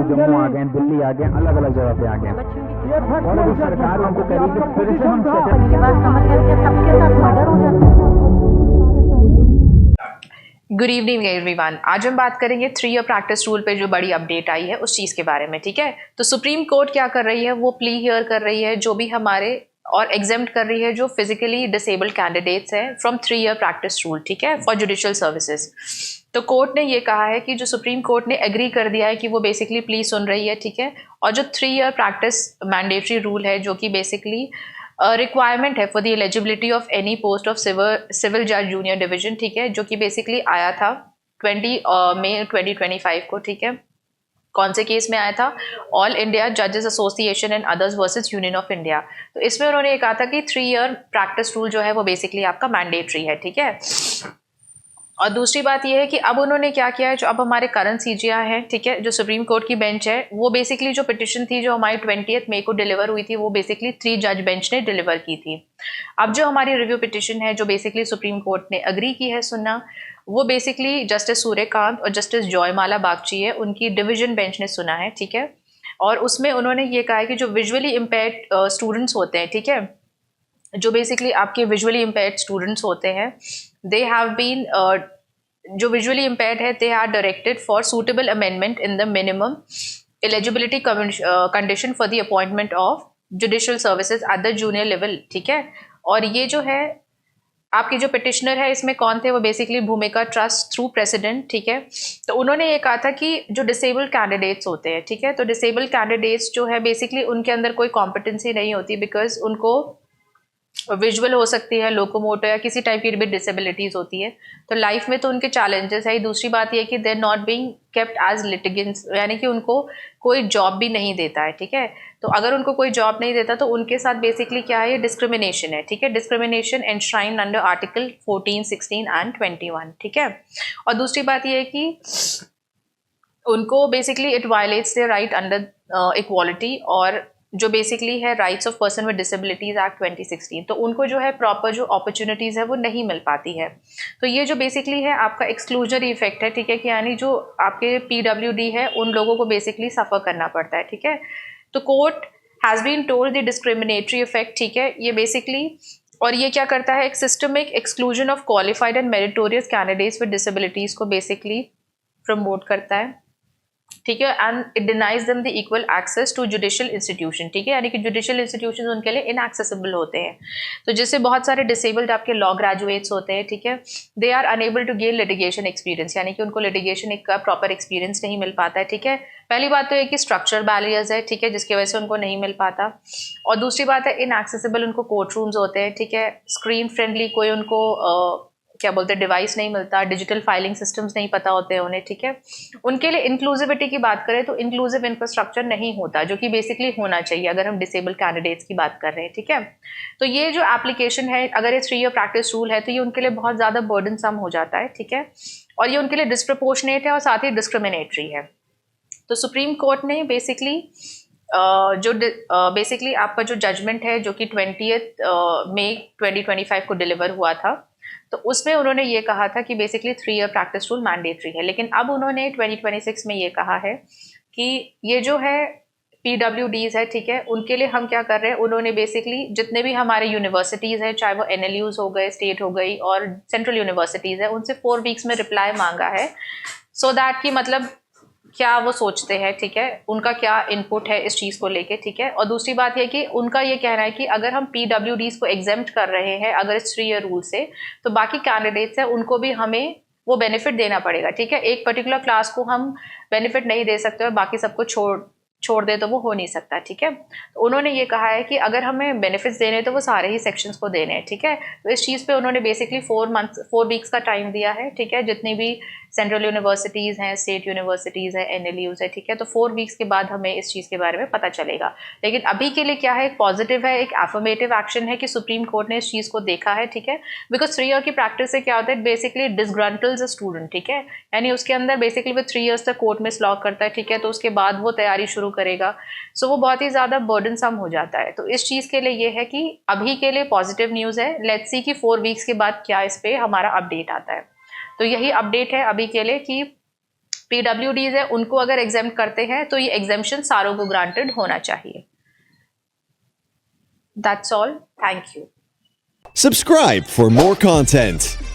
जम्मू आ गए, दिल्ली आ गए, अलग अलग जगह पे आ गए, और अभी सरकार उनको कह रही है कि फिर से हम मेरी बात समझ गए कि सबके साथ मर्डर हो जाता है। Good evening everyone. आज हम बात करेंगे 3 ईयर प्रैक्टिस रूल पे जो बड़ी अपडेट आई है उस चीज़ के बारे में। ठीक है, तो सुप्रीम कोर्ट क्या कर रही है, वो प्ली हियर कर रही है जो भी हमारे, और एग्जेम्प्ट कर रही है जो फिजिकली डिसेबल्ड कैंडिडेट्स हैं फ्रॉम 3 ईयर प्रैक्टिस रूल। ठीक है, फॉर जुडिशियल सर्विसेज। तो कोर्ट ने ये कहा है कि जो सुप्रीम कोर्ट ने एग्री कर दिया है कि वो बेसिकली प्ली सुन रही है। ठीक है, और जो 3 ईयर प्रैक्टिस मैंडेटरी रूल है जो कि बेसिकली रिक्वायरमेंट है for the eligibility of any post of civil जज जूनियर डिवीजन। ठीक है, जो कि बेसिकली आया था 20 मई 2025 को। ठीक है, कौन से केस में आया था? ऑल इंडिया जजेस association and others versus union of India. तो इसमें उन्होंने ये कहा था कि 3 ईयर प्रैक्टिस रूल जो है वो बेसिकली आपका मैंडेटरी है। ठीक है, और दूसरी बात यह है कि अब उन्होंने क्या किया है, जो अब हमारे करंट सीजीआई है, ठीक है, जो सुप्रीम कोर्ट की बेंच है, वो बेसिकली जो पिटिशन थी जो हमारी 20 मई को डिलीवर हुई थी वो बेसिकली 3 जज बेंच ने डिलीवर की थी। अब जो हमारी रिव्यू पिटिशन है जो बेसिकली सुप्रीम कोर्ट ने अग्री की है सुनना, वो बेसिकली जस्टिस सूर्यकांत और जस्टिस जॉयमाला बागची है, उनकी डिवीजन बेंच ने सुना है। ठीक है, और उसमें उन्होंने ये कहा है कि जो विजुअली इम्पेयर्ड स्टूडेंट्स होते हैं, ठीक है, जो बेसिकली आपके विजुअली इम्पेयर्ड स्टूडेंट्स होते हैं, दे हैव बीन, जो विजुअली इम्पेयर्ड है, they are directed for suitable amendment in the minimum eligibility condition for the appointment of judicial services at the junior level. ठीक है, और ये जो है आपकी जो पिटिशनर है इसमें कौन थे, वो बेसिकली भूमिका ट्रस्ट थ्रू प्रेसिडेंट। ठीक है, तो उन्होंने ये कहा था कि जो डिसेबल्ड कैंडिडेट्स होते हैं, ठीक है, तो डिसेबल्ड कैंडिडेट्स जो है बेसिकली उनके अंदर कोई कॉम्पिटेंसी नहीं होती, बिकॉज उनको विजुअल हो सकती है, लोकोमोटर या किसी टाइप की भी डिसेबिलिटीज होती है, तो लाइफ में तो उनके चैलेंजेस है। दूसरी बात ये कि they are not being kept as litigants, यानी कि उनको कोई जॉब भी नहीं देता है। ठीक है, तो अगर उनको कोई जॉब नहीं देता तो उनके साथ बेसिकली क्या है, ये डिस्क्रिमिनेशन है। ठीक है, डिस्क्रिमिनेशन एनश्राइन्ड अंडर आर्टिकल 14, 16 एंड 21। ठीक है, और दूसरी बात ये है कि उनको basically it violates their right under equality, और जो बेसिकली है rights of person with disabilities act 2016, तो उनको जो है प्रॉपर जो अपॉर्चुनिटीज़ है वो नहीं मिल पाती है। तो ये जो बेसिकली है आपका एक्सक्लूजनरी इफेक्ट है। ठीक है, कि यानी जो आपके PWD है उन लोगों को बेसिकली सफ़र करना पड़ता है। ठीक है, तो court has been told the discriminatory effect. ठीक है, ये बेसिकली, और ये क्या करता है, एक systemic exclusion of qualified and meritorious candidates with disabilities को बेसिकली प्रमोट करता है। ठीक है, and it denies them the equal access to judicial institution. ठीक है, यानी कि जुडिशियल इंस्टीट्यूशन उनके लिए इनएक्सेसिबल होते हैं। तो जैसे बहुत सारे डिसेबल्ड आपके लॉ ग्रेजुएट्स होते हैं, ठीक है, they are unable to gain litigation experience, यानी कि उनको लिटिगेशन एक का प्रॉपर एक्सपीरियंस नहीं मिल पाता है। ठीक है, पहली बात तो ये कि स्ट्रक्चर बैरियर्स है, ठीक है, जिसकी वजह से उनको नहीं मिल पाता, और दूसरी बात है इनएक्सेसिबल उनको कोर्ट रूम्स होते हैं। ठीक है, स्क्रीन फ्रेंडली कोई उनको क्या बोलते हैं डिवाइस नहीं मिलता, डिजिटल फाइलिंग सिस्टम्स नहीं पता होते हैं उन्हें। ठीक है, उनके लिए इंक्लूसिविटी की बात करें तो इंक्लूसिव इंफ्रास्ट्रक्चर नहीं होता, जो कि बेसिकली होना चाहिए अगर हम डिसेबल कैंडिडेट्स की बात कर रहे हैं। ठीक है, तो ये जो एप्लीकेशन है, अगर ये 3 ईयर प्रैक्टिस रूल है तो ये उनके लिए बहुत ज़्यादा बर्डन सम हो जाता है। ठीक है, और ये उनके लिए डिस्प्रपोर्शनेट है और साथ ही डिस्क्रिमिनेटरी है। तो सुप्रीम कोर्ट ने बेसिकली जो बेसिकली आपका जो जजमेंट है जो कि 20 मई 2025 को डिलीवर हुआ था, तो उसमें उन्होंने ये कहा था कि basically 3 year practice rule mandatory है। लेकिन अब उन्होंने 2026 में ये कहा है कि ये जो है PWDs है, ठीक है, उनके लिए हम क्या कर रहे हैं, उन्होंने बेसिकली जितने भी हमारे यूनिवर्सिटीज़ हैं, चाहे वो NLUs हो गए, स्टेट हो गई और सेंट्रल यूनिवर्सिटीज़ है, उनसे 4 वीक्स में रिप्लाई मांगा है, सो दैट कि मतलब क्या वो सोचते हैं, ठीक है, उनका क्या इनपुट है इस चीज़ को लेके। ठीक है, और दूसरी बात यह कि उनका ये कहना है कि अगर हम PWDs को एग्जेम्प्ट कर रहे हैं अगर इस 3 ईयर रूल से, तो बाकी कैंडिडेट्स हैं उनको भी हमें वो बेनिफिट देना पड़ेगा। ठीक है, एक पर्टिकुलर क्लास को हम बेनिफिट नहीं दे सकते और बाकी सबको छोड़ दे तो वो हो नहीं सकता। ठीक है, तो उन्होंने ये कहा है कि अगर हमें बेनिफिट्स देने हैं तो वो सारे ही सेक्शंस को देने हैं। ठीक है, तो इस चीज़ पे उन्होंने बेसिकली 4 वीक्स का टाइम दिया है। ठीक है, जितनी भी सेंट्रल यूनिवर्सिटीज़ हैं, स्टेट यूनिवर्सिटीज़ हैं, NLUs है, ठीक है, तो 4 वीक्स के बाद हमें इस चीज़ के बारे में पता चलेगा। लेकिन अभी के लिए क्या है, एक पॉजिटिव है, एक एफर्मेटिव एक्शन है कि सुप्रीम कोर्ट ने इस चीज़ को देखा है। ठीक है, बिकॉज 3 ईयर की प्रैक्टिस से क्या होता है, बेसिकली डिसग्रंटल्स अ स्टूडेंट। ठीक है, यानी उसके अंदर बेसिकली वो 3 ईयर्स तक कोर्ट में स्लॉग करता है। ठीक है, तो उसके बाद वो तैयारी शुरू करेगा, सो वो बहुत ही ज़्यादा बर्डन सम हो जाता है। तो इस चीज़ के लिए ये है कि अभी के लिए पॉजिटिव न्यूज़ है। लेट्स सी कि 4 वीक्स के बाद क्या इस पर हमारा अपडेट आता है। तो यही अपडेट है अभी के लिए कि PWDs है उनको अगर एग्जेम्प्ट करते हैं तो ये एग्जेम्पशन सारों को ग्रांटेड होना चाहिए। That's all. Thank you. Subscribe for more content.